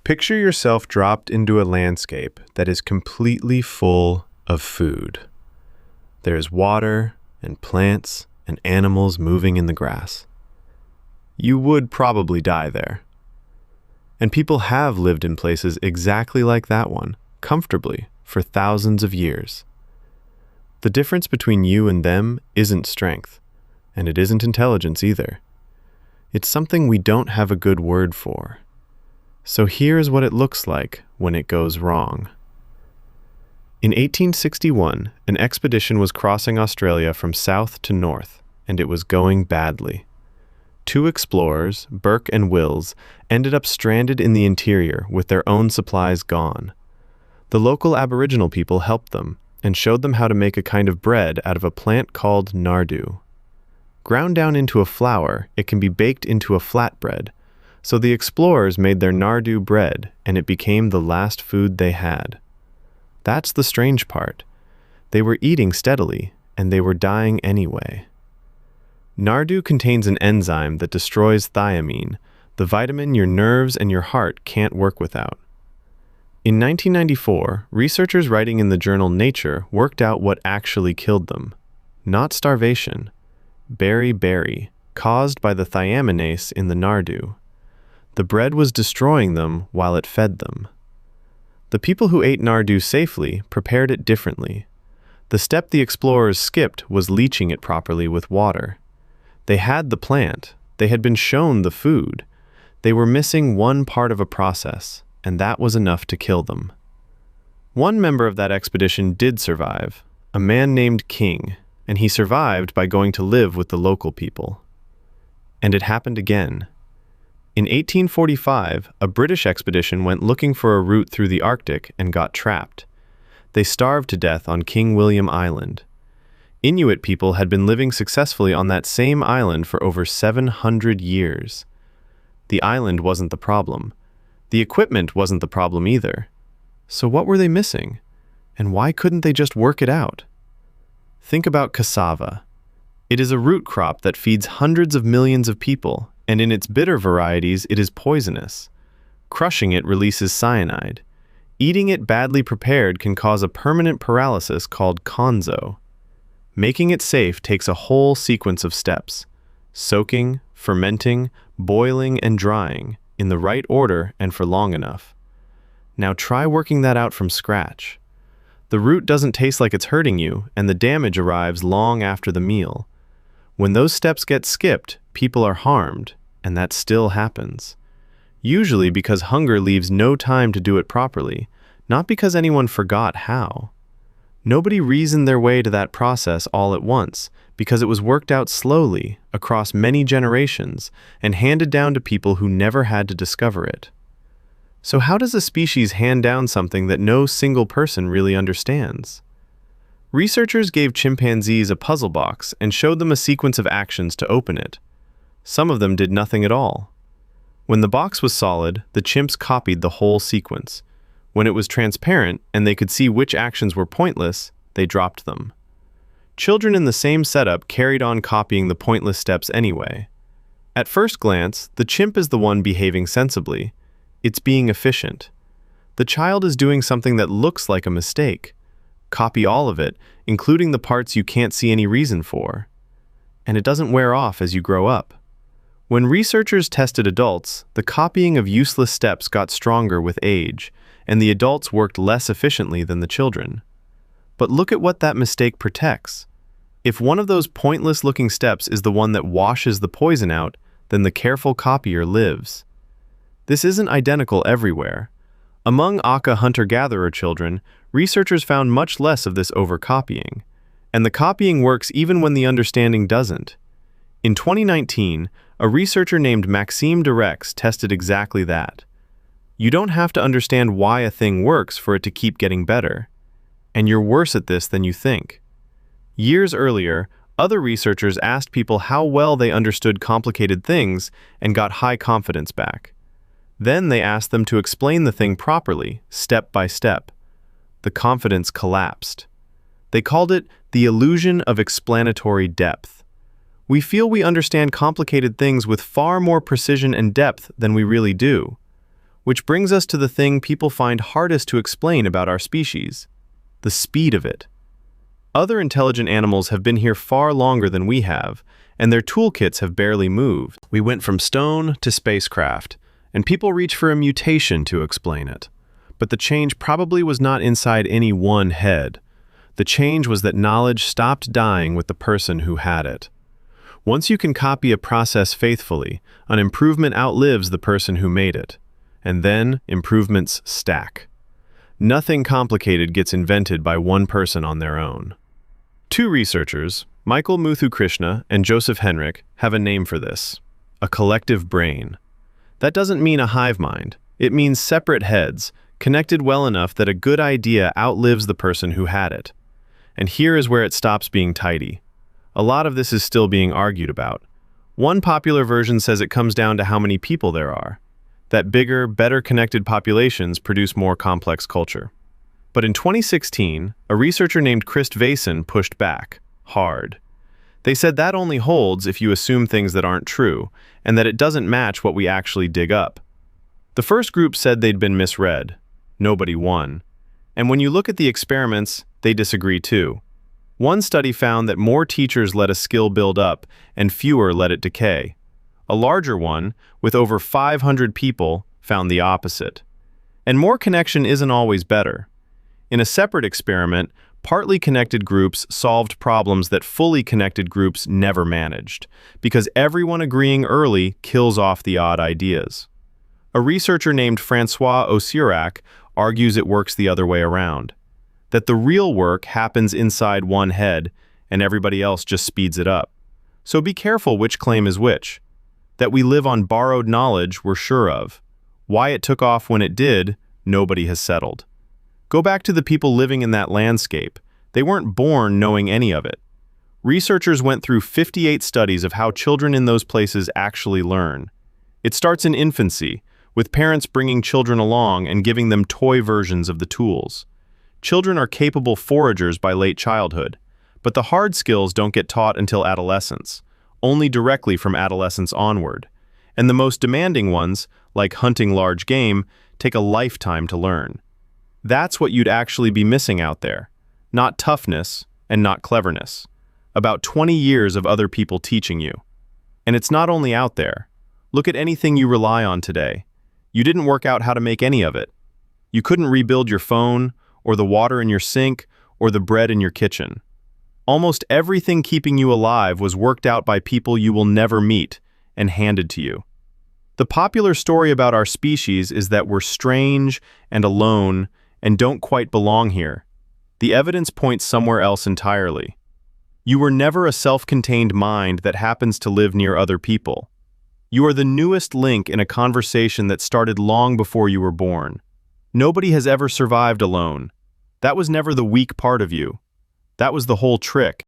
Picture yourself dropped into a landscape that is completely full of food. There is water and plants and animals moving in the grass. You would probably die there. And people have lived in places exactly like that one, comfortably, for thousands of years. The difference between you and them isn't strength, and it isn't intelligence either. It's something we don't have a good word for. So here's what it looks like when it goes wrong. In 1861, an expedition was crossing Australia from south to north, and it was going badly. Two explorers, Burke and Wills, ended up stranded in the interior with their own supplies gone. The local Aboriginal people helped them and showed them how to make a kind of bread out of a plant called nardoo. Ground down into a flour, it can be baked into a flatbread. So the explorers made their nardoo bread, and it became the last food they had. That's the strange part. They were eating steadily, and they were dying anyway. Nardoo contains an enzyme that destroys thiamine, the vitamin your nerves and your heart can't work without. In 1994, researchers writing in the journal Nature worked out what actually killed them. Not starvation. Beriberi, caused by the thiaminase in the nardoo. The bread was destroying them while it fed them. The people who ate nardoo safely prepared it differently. The step the explorers skipped was leaching it properly with water. They had the plant. They had been shown the food. They were missing one part of a process, and that was enough to kill them. One member of that expedition did survive, a man named King, and he survived by going to live with the local people. And it happened again. In 1845, a British expedition went looking for a route through the Arctic and got trapped. They starved to death on King William Island. Inuit people had been living successfully on that same island for over 700 years. The island wasn't the problem. The equipment wasn't the problem either. So what were they missing? And why couldn't they just work it out? Think about cassava. It is a root crop that feeds hundreds of millions of people, and in its bitter varieties, it is poisonous. Crushing it releases cyanide. Eating it badly prepared can cause a permanent paralysis called konzo. Making it safe takes a whole sequence of steps: soaking, fermenting, boiling, and drying, in the right order and for long enough. Now try working that out from scratch. The root doesn't taste like it's hurting you, and the damage arrives long after the meal. When those steps get skipped, people are harmed, and that still happens. Usually because hunger leaves no time to do it properly, not because anyone forgot how. Nobody reasoned their way to that process all at once, because it was worked out slowly, across many generations, and handed down to people who never had to discover it. So how does a species hand down something that no single person really understands? Researchers gave chimpanzees a puzzle box and showed them a sequence of actions to open it. Some of them did nothing at all. When the box was solid, the chimps copied the whole sequence. When it was transparent and they could see which actions were pointless, they dropped them. Children in the same setup carried on copying the pointless steps anyway. At first glance, the chimp is the one behaving sensibly. It's being efficient. The child is doing something that looks like a mistake. Copy all of it, including the parts you can't see any reason for. And it doesn't wear off as you grow up. When researchers tested adults, the copying of useless steps got stronger with age, and the adults worked less efficiently than the children. But look at what that mistake protects. If one of those pointless-looking steps is the one that washes the poison out, then the careful copier lives. This isn't identical everywhere. Among Aka hunter-gatherer children, researchers found much less of this overcopying, and the copying works even when the understanding doesn't. In 2019, a researcher named Maxime Durex tested exactly that. You don't have to understand why a thing works for it to keep getting better, and you're worse at this than you think. Years earlier, other researchers asked people how well they understood complicated things and got high confidence back. Then they asked them to explain the thing properly, step by step. The confidence collapsed. They called it the illusion of explanatory depth. We feel we understand complicated things with far more precision and depth than we really do. Which brings us to the thing people find hardest to explain about our species: the speed of it. Other intelligent animals have been here far longer than we have, and their toolkits have barely moved. We went from stone to spacecraft, and people reach for a mutation to explain it. But the change probably was not inside any one head. The change was that knowledge stopped dying with the person who had it. Once you can copy a process faithfully, an improvement outlives the person who made it. And then improvements stack. Nothing complicated gets invented by one person on their own. Two researchers, Michael Muthukrishna and Joseph Henrich, have a name for this: a collective brain. That doesn't mean a hive mind. It means separate heads, connected well enough that a good idea outlives the person who had it. And here is where it stops being tidy. A lot of this is still being argued about. One popular version says it comes down to how many people there are, that bigger, better connected populations produce more complex culture. But in 2016, a researcher named Chris Vason pushed back, hard. They said that only holds if you assume things that aren't true, and that it doesn't match what we actually dig up. The first group said they'd been misread. Nobody won. And when you look at the experiments, they disagree too. One study found that more teachers let a skill build up and fewer let it decay. A larger one, with over 500 people, found the opposite. And more connection isn't always better. In a separate experiment, partly connected groups solved problems that fully connected groups never managed, because everyone agreeing early kills off the odd ideas. A researcher named Francois Osirac argues it works the other way around, that the real work happens inside one head and everybody else just speeds it up. So be careful which claim is which. That we live on borrowed knowledge we're sure of. Why it took off when it did, nobody has settled. Go back to the people living in that landscape. They weren't born knowing any of it. Researchers went through 58 studies of how children in those places actually learn. It starts in infancy, with parents bringing children along and giving them toy versions of the tools. Children are capable foragers by late childhood, but the hard skills don't get taught until adolescence, only directly from adolescence onward. And the most demanding ones, like hunting large game, take a lifetime to learn. That's what you'd actually be missing out there. Not toughness and not cleverness. About 20 years of other people teaching you. And it's not only out there. Look at anything you rely on today. You didn't work out how to make any of it. You couldn't rebuild your phone, or the water in your sink, or the bread in your kitchen. Almost everything keeping you alive was worked out by people you will never meet and handed to you. The popular story about our species is that we're strange and alone and don't quite belong here. The evidence points somewhere else entirely. You were never a self-contained mind that happens to live near other people. You are the newest link in a conversation that started long before you were born. Nobody has ever survived alone. That was never the weak part of you. That was the whole trick.